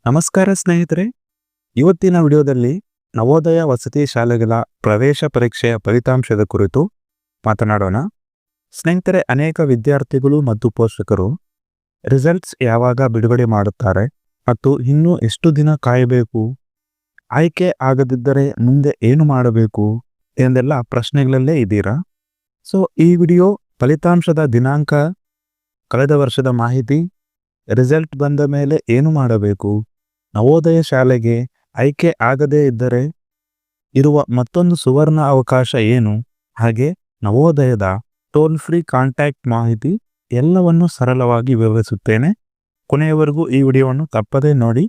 ನಮಸ್ಕಾರ ಸ್ನೇಹಿತರೆ, ಇವತ್ತಿನ ವಿಡಿಯೋದಲ್ಲಿ ನವೋದಯ ವಸತಿ ಶಾಲೆಗಳ ಪ್ರವೇಶ ಪರೀಕ್ಷೆಯ ಫಲಿತಾಂಶದ ಕುರಿತು ಮಾತನಾಡೋಣ. ಸ್ನೇಹಿತರೆ, ಅನೇಕ ವಿದ್ಯಾರ್ಥಿಗಳು ಮತ್ತು ಪೋಷಕರು ರಿಸಲ್ಟ್ಸ್ ಯಾವಾಗ ಬಿಡುಗಡೆ ಮಾಡುತ್ತಾರೆ ಮತ್ತು ಇನ್ನೂ ಎಷ್ಟು ದಿನ ಕಾಯಬೇಕು, ಆಯ್ಕೆ ಆಗದಿದ್ದರೆ ಮುಂದೆ ಏನು ಮಾಡಬೇಕು ಎಂದೆಲ್ಲ ಪ್ರಶ್ನೆಗಳಲ್ಲೇ ಇದ್ದೀರಾ. ಸೊ ಈ ವಿಡಿಯೋ ಫಲಿತಾಂಶದ ದಿನಾಂಕ, ಕಳೆದ ವರ್ಷದ ಮಾಹಿತಿ, ರಿಸಲ್ಟ್ ಬಂದ ಮೇಲೆ ಏನು ಮಾಡಬೇಕು, ನವೋದಯ ಶಾಲೆಗೆ ಆಯ್ಕೆ ಆಗದೇ ಇದ್ದರೆ ಇರುವ ಮತ್ತೊಂದು ಸುವರ್ಣ ಅವಕಾಶ ಏನು, ಹಾಗೆ ನವೋದಯದ ಟೋಲ್ ಫ್ರೀ ಕಾಂಟ್ಯಾಕ್ಟ್ ಮಾಹಿತಿ ಎಲ್ಲವನ್ನು ಸರಳವಾಗಿ ವಿವರಿಸುತ್ತೇನೆ. ಕೊನೆಯವರೆಗೂ ಈ ವಿಡಿಯೋವನ್ನು ತಪ್ಪದೇ ನೋಡಿ.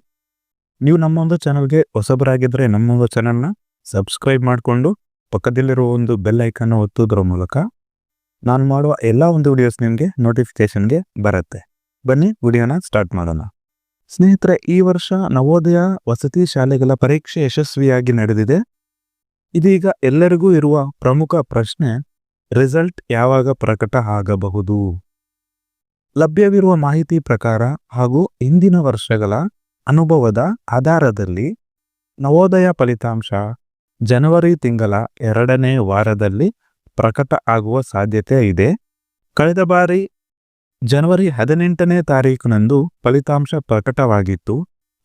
ನೀವು ನಮ್ಮೊಂದು ಚಾನಲ್ಗೆ ಹೊಸಬರಾಗಿದ್ದರೆ ನಮ್ಮೊಂದು ಚಾನಲ್ನ ಸಬ್ಸ್ಕ್ರೈಬ್ ಮಾಡಿಕೊಂಡು ಪಕ್ಕದಲ್ಲಿರುವ ಒಂದು ಬೆಲ್ ಐಕನ್ನು ಒತ್ತುವುದರ ಮೂಲಕ ನಾನು ಮಾಡುವ ಎಲ್ಲ ಒಂದು ವಿಡಿಯೋಸ್ ನಿಮಗೆ ನೋಟಿಫಿಕೇಶನ್ಗೆ ಬರುತ್ತೆ. ಬನ್ನಿ ವಿಡಿಯೋನ ಸ್ಟಾರ್ಟ್ ಮಾಡೋಣ. ಸ್ನೇಹಿತರೆ, ಈ ವರ್ಷ ನವೋದಯ ವಸತಿ ಶಾಲೆಗಳ ಪರೀಕ್ಷೆ ಯಶಸ್ವಿಯಾಗಿ ನಡೆದಿದೆ. ಇದೀಗ ಎಲ್ಲರಿಗೂ ಇರುವ ಪ್ರಮುಖ ಪ್ರಶ್ನೆ, ರಿಸಲ್ಟ್ ಯಾವಾಗ ಪ್ರಕಟ ಆಗಬಹುದು? ಲಭ್ಯವಿರುವ ಮಾಹಿತಿ ಪ್ರಕಾರ ಹಾಗೂ ಹಿಂದಿನ ವರ್ಷಗಳ ಅನುಭವದ ಆಧಾರದಲ್ಲಿ ನವೋದಯ ಫಲಿತಾಂಶ ಜನವರಿ ತಿಂಗಳ 2ನೇ ವಾರದಲ್ಲಿ ಪ್ರಕಟ ಆಗುವ ಸಾಧ್ಯತೆ ಇದೆ. ಕಳೆದ ಬಾರಿ ಜನವರಿ 18ನೇ ತಾರೀಕಿನಂದು ಫಲಿತಾಂಶ ಪ್ರಕಟವಾಗಿತ್ತು.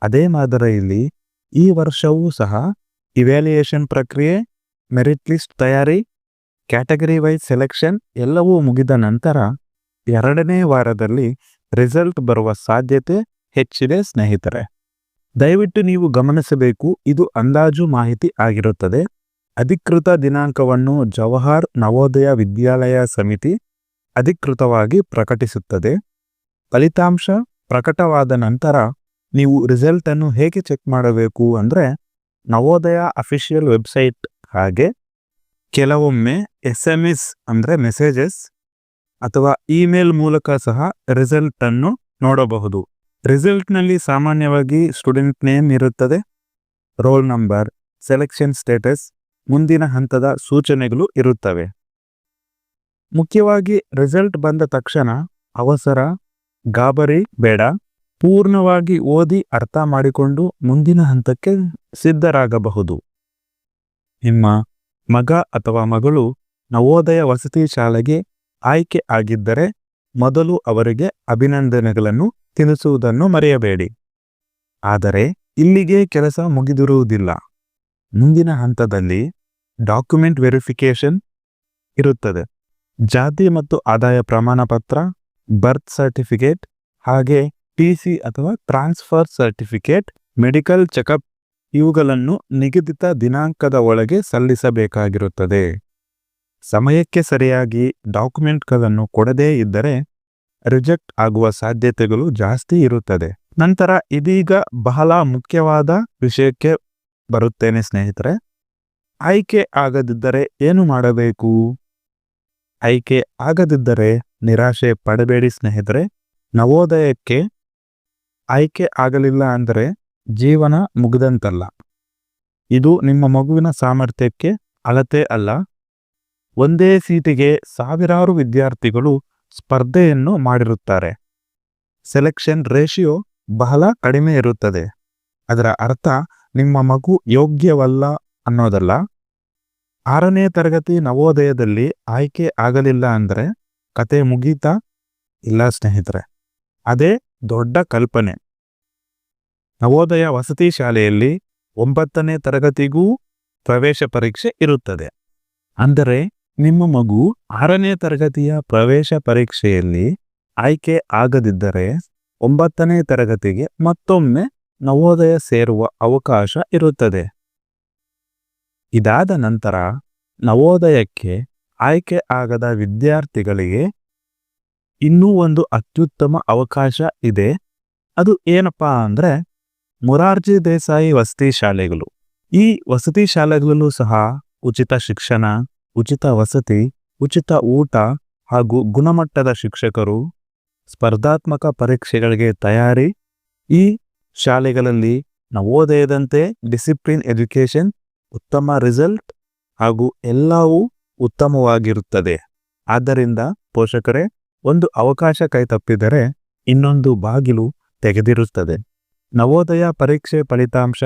ಅದೇ ಮಾದರಿಯಲ್ಲಿ ಈ ವರ್ಷವೂ ಸಹ ಇವ್ಯಾಲ್ಯೂಯೇಷನ್ ಪ್ರಕ್ರಿಯೆ, ಮೆರಿಟ್ ಲಿಸ್ಟ್ ತಯಾರಿ, ಕ್ಯಾಟಗರಿ ವೈಸ್ ಸೆಲೆಕ್ಷನ್ ಎಲ್ಲವೂ ಮುಗಿದ ನಂತರ 2ನೇ ವಾರದಲ್ಲಿ ರಿಸಲ್ಟ್ ಬರುವ ಸಾಧ್ಯತೆ ಹೆಚ್ಚಿದೆ. ಸ್ನೇಹಿತರೆ, ದಯವಿಟ್ಟು ನೀವು ಗಮನಿಸಬೇಕು, ಇದು ಅಂದಾಜು ಮಾಹಿತಿ ಆಗಿರುತ್ತದೆ. ಅಧಿಕೃತ ದಿನಾಂಕವನ್ನು ಜವಾಹರ್ ನವೋದಯ ವಿದ್ಯಾಲಯ ಸಮಿತಿ ಅಧಿಕೃತವಾಗಿ ಪ್ರಕಟಿಸುತ್ತದೆ. ಫಲಿತಾಂಶ ಪ್ರಕಟವಾದ ನಂತರ ನೀವು ರಿಸಲ್ಟ್ ಅನ್ನು ಹೇಗೆ ಚೆಕ್ ಮಾಡಬೇಕು ಅಂದರೆ, ನವೋದಯ ಅಫಿಷಿಯಲ್ ವೆಬ್ಸೈಟ್, ಹಾಗೆ ಕೆಲವೊಮ್ಮೆ SMS ಅಂದರೆ ಮೆಸೇಜಸ್ ಅಥವಾ ಇಮೇಲ್ ಮೂಲಕ ಸಹ ರಿಸಲ್ಟ್ ಅನ್ನು ನೋಡಬಹುದು. ರಿಸಲ್ಟ್ನಲ್ಲಿ ಸಾಮಾನ್ಯವಾಗಿ ಸ್ಟೂಡೆಂಟ್ ನೇಮ್ ಇರುತ್ತದೆ, ರೋಲ್ ನಂಬರ್, ಸೆಲೆಕ್ಷನ್ ಸ್ಟೇಟಸ್, ಮುಂದಿನ ಹಂತದ ಸೂಚನೆಗಳು ಇರುತ್ತವೆ. ಮುಖ್ಯವಾಗಿ ರಿಸಲ್ಟ್ ಬಂದ ತಕ್ಷಣ ಅವಸರ, ಗಾಬರಿ ಬೇಡ. ಪೂರ್ಣವಾಗಿ ಓದಿ ಅರ್ಥ ಮಾಡಿಕೊಂಡು ಮುಂದಿನ ಹಂತಕ್ಕೆ ಸಿದ್ಧರಾಗಬಹುದು. ನಿಮ್ಮ ಮಗ ಅಥವಾ ಮಗಳು ನವೋದಯ ವಸತಿ ಶಾಲೆಗೆ ಆಯ್ಕೆ ಆಗಿದ್ದರೆ ಮೊದಲು ಅವರಿಗೆ ಅಭಿನಂದನೆಗಳನ್ನು ತಿಳಿಸುವುದನ್ನು ಮರೆಯಬೇಡಿ. ಆದರೆ ಇಲ್ಲಿಗೆ ಕೆಲಸ ಮುಗಿದಿರುವುದಿಲ್ಲ. ಮುಂದಿನ ಹಂತದಲ್ಲಿ ಡಾಕ್ಯುಮೆಂಟ್ ವೆರಿಫಿಕೇಶನ್ ಇರುತ್ತದೆ. ಜಾತಿ ಮತ್ತು ಆದಾಯ ಪ್ರಮಾಣ ಪತ್ರ, ಬರ್ತ್ ಸರ್ಟಿಫಿಕೇಟ್, ಹಾಗೆ TC ಅಥವಾ ಟ್ರಾನ್ಸ್ಫರ್ ಸರ್ಟಿಫಿಕೇಟ್, ಮೆಡಿಕಲ್ ಚೆಕಪ್ ಇವುಗಳನ್ನು ನಿಗದಿತ ದಿನಾಂಕದ ಒಳಗೆ ಸಲ್ಲಿಸಬೇಕಾಗಿರುತ್ತದೆ. ಸಮಯಕ್ಕೆ ಸರಿಯಾಗಿ ಡಾಕ್ಯುಮೆಂಟ್ಗಳನ್ನು ಕೊಡದೇ ಇದ್ದರೆ ರಿಜೆಕ್ಟ್ ಆಗುವ ಸಾಧ್ಯತೆಗಳು ಜಾಸ್ತಿ ಇರುತ್ತದೆ. ನಂತರ ಇದೀಗ ಬಹಳ ಮುಖ್ಯವಾದ ವಿಷಯಕ್ಕೆ ಬರುತ್ತೇನೆ ಸ್ನೇಹಿತರೆ. ಆಯ್ಕೆ ಆಗದಿದ್ದರೆ ಏನು ಮಾಡಬೇಕು? ಆಯ್ಕೆ ಆಗದಿದ್ದರೆ ನಿರಾಶೆ ಪಡಬೇಡಿ ಸ್ನೇಹಿತರೆ. ನವೋದಯಕ್ಕೆ ಆಯ್ಕೆ ಆಗಲಿಲ್ಲ ಅಂದರೆ ಜೀವನ ಮುಗಿದಂತಲ್ಲ. ಇದು ನಿಮ್ಮ ಮಗುವಿನ ಸಾಮರ್ಥ್ಯಕ್ಕೆ ಅಳತೆ ಅಲ್ಲ. ಒಂದೇ ಸೀಟಿಗೆ ಸಾವಿರಾರು ವಿದ್ಯಾರ್ಥಿಗಳು ಸ್ಪರ್ಧೆಯನ್ನು ಮಾಡಿರುತ್ತಾರೆ. ಸೆಲೆಕ್ಷನ್ ರೇಷಿಯೋ ಬಹಳ ಕಡಿಮೆ ಇರುತ್ತದೆ. ಅದರ ಅರ್ಥ ನಿಮ್ಮ ಮಗು ಯೋಗ್ಯವಲ್ಲ ಅನ್ನೋದಲ್ಲ. 6ನೇ ತರಗತಿ ನವೋದಯದಲ್ಲಿ ಆಯ್ಕೆ ಆಗಲಿಲ್ಲ ಅಂದರೆ ಕತೆ ಮುಗೀತಾ? ಇಲ್ಲ ಸ್ನೇಹಿತರೆ, ಅದೇ ದೊಡ್ಡ ಕಲ್ಪನೆ. ನವೋದಯ ವಸತಿ ಶಾಲೆಯಲ್ಲಿ 9ನೇ ತರಗತಿಗೂ ಪ್ರವೇಶ ಪರೀಕ್ಷೆ ಇರುತ್ತದೆ. ಅಂದರೆ ನಿಮ್ಮ ಮಗು 6ನೇ ತರಗತಿಯ ಪ್ರವೇಶ ಪರೀಕ್ಷೆಯಲ್ಲಿ ಆಯ್ಕೆ ಆಗದಿದ್ದರೆ 9ನೇ ತರಗತಿಗೆ ಮತ್ತೊಮ್ಮೆ ನವೋದಯ ಸೇರುವ ಅವಕಾಶ ಇರುತ್ತದೆ. ಇದಾದ ನಂತರ ನವೋದಯಕ್ಕೆ ಆಯ್ಕೆ ಆಗದ ವಿದ್ಯಾರ್ಥಿಗಳಿಗೆ ಇನ್ನೂ ಒಂದು ಅತ್ಯುತ್ತಮ ಅವಕಾಶ ಇದೆ. ಅದು ಏನಪ್ಪಾ ಅಂದರೆ ಮೊರಾರ್ಜಿ ದೇಸಾಯಿ ವಸತಿ ಶಾಲೆಗಳು. ಈ ವಸತಿ ಶಾಲೆಗಳಲ್ಲೂ ಸಹ ಉಚಿತ ಶಿಕ್ಷಣ, ಉಚಿತ ವಸತಿ, ಉಚಿತ ಊಟ ಹಾಗೂ ಗುಣಮಟ್ಟದ ಶಿಕ್ಷಕರು, ಸ್ಪರ್ಧಾತ್ಮಕ ಪರೀಕ್ಷೆಗಳಿಗೆ ತಯಾರಿ. ಈ ಶಾಲೆಗಳಲ್ಲಿ ನವೋದಯದಂತೆ ಡಿಸಿಪ್ಲಿನ್ ಎಜುಕೇಶನ್, ಉತ್ತಮ ರಿಸಲ್ಟ್ ಹಾಗೂ ಎಲ್ಲವೂ ಉತ್ತಮವಾಗಿರುತ್ತದೆ. ಆದ್ದರಿಂದ ಪೋಷಕರೇ, ಒಂದು ಅವಕಾಶ ಕೈ ತಪ್ಪಿದರೆ ಇನ್ನೊಂದು ಬಾಗಿಲು ತೆಗೆದಿರುತ್ತದೆ. ನವೋದಯ ಪರೀಕ್ಷೆ ಫಲಿತಾಂಶ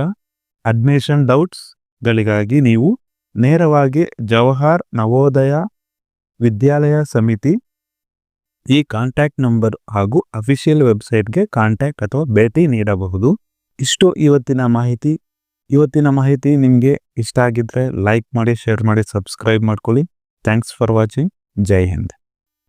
ಅಡ್ಮಿಷನ್ ಡೌಟ್ಸ್ಗಳಿಗಾಗಿ ನೀವು ನೇರವಾಗಿ ಜವಾಹರ್ ನವೋದಯ ವಿದ್ಯಾಲಯ ಸಮಿತಿ ಈ ಕಾಂಟ್ಯಾಕ್ಟ್ ನಂಬರ್ ಹಾಗೂ ಅಫಿಷಿಯಲ್ ವೆಬ್ಸೈಟ್ಗೆ ಕಾಂಟ್ಯಾಕ್ಟ್ ಅಥವಾ ಭೇಟಿ ನೀಡಬಹುದು. ಇಷ್ಟು ಇವತ್ತಿನ ಮಾಹಿತಿ ನಿಮಗೆ ಇಷ್ಟ ಆಗಿದ್ರೆ ಲೈಕ್ ಮಾಡಿ, ಶೇರ್ ಮಾಡಿ, ಸಬ್ಸ್ಕ್ರೈಬ್ ಮಾಡ್ಕೊಳ್ಳಿ. Thanks for watching. Jai Hind.